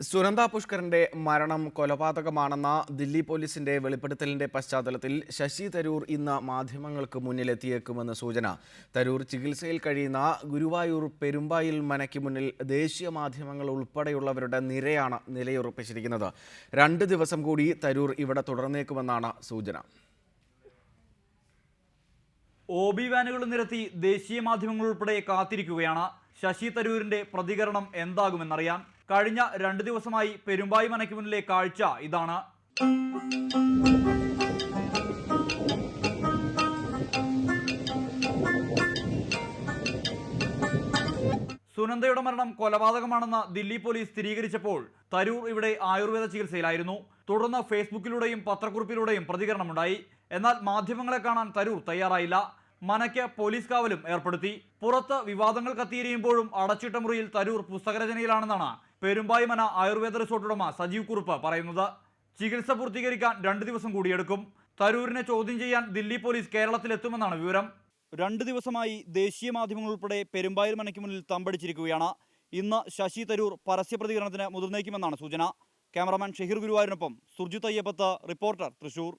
സുനന്ദ പുഷ്കറിന്റെ മരണം കൊലപാതകമാണെന്ന ദില്ലി പോലീസിന്റെ വെളിപ്പെടുത്തലിന്റെ പശ്ചാത്തലത്തിൽ ശശി തരൂർ ഇന്ന് മാധ്യമങ്ങൾക്ക് മുന്നിലെത്തിയേക്കുമെന്ന് സൂചന. തരൂർ ചികിത്സയിൽ കഴിയുന്ന ഗുരുവായൂർ പെരുമ്പായിൽ മനയ്ക്ക് മുന്നിൽ ദേശീയ മാധ്യമങ്ങൾ ഉൾപ്പെടെയുള്ളവരുടെ നിരയാണ് നിലയുറപ്പിച്ചിരിക്കുന്നത്. 2 ദിവസം കൂടി തരൂർ ഇവിടെ തുടർന്നേക്കുമെന്നാണ് സൂചന. OB വാനുകൾ നിരത്തി ദേശീയ മാധ്യമങ്ങൾ ഉൾപ്പെടെ കാത്തിരിക്കുകയാണ്. ശശി തരൂരിന്റെ പ്രതികരണം എന്താകുമെന്നറിയാൻ. കഴിഞ്ഞ 2 ദിവസമായി പെരുമ്പായി മനയ്ക്ക് മുന്നിലെ കാഴ്ച ഇതാണ്. സുനന്ദയുടെ മരണം കൊലപാതകമാണെന്ന് ദില്ലി പോലീസ് സ്ഥിരീകരിച്ചപ്പോൾ തരൂർ ഇവിടെ ആയുർവേദ ചികിത്സയിലായിരുന്നു. തുടർന്ന് ഫേസ്ബുക്കിലൂടെയും പത്രക്കുറിപ്പിലൂടെയും പ്രതികരണമുണ്ടായി. എന്നാൽ മാധ്യമങ്ങളെ കാണാൻ തരൂർ തയ്യാറായില്ല. മനയ്ക്ക് പോലീസ് കാവലും ഏർപ്പെടുത്തി. പുറത്ത് വിവാദങ്ങൾ കത്തിയെരിയുമ്പോഴും അടച്ചിട്ട മുറിയിൽ തരൂർ പുസ്തകരചനയിലാണെന്നാണ് പെരുമ്പായി മന ആയുർവേദ റിസോർട്ട് ഉടമ സജീവ് കുറുപ്പ് പറയുന്നത്. ചികിത്സ പൂർത്തീകരിക്കാൻ 2 ദിവസം കൂടിയെടുക്കും. തരൂരിനെ ചോദ്യം ചെയ്യാൻ ദില്ലി പോലീസ് കേരളത്തിലെത്തുമെന്നാണ് വിവരം. 2 ദിവസമായി ദേശീയ മാധ്യമങ്ങൾ ഉൾപ്പെടെ പെരുമ്പായി മനയ്ക്ക് മുന്നിൽ തമ്പടിച്ചിരിക്കുകയാണ്. ഇന്ന് ശശി തരൂർ പരസ്യ പ്രതികരണത്തിന് മുതിർന്നേക്കുമെന്നാണ് സൂചന. ക്യാമറാമാൻ ഷഹീർ ഗുരുവായൂരിനൊപ്പം സുർജിത് അയ്യപ്പത്ത്, റിപ്പോർട്ടർ, തൃശൂർ.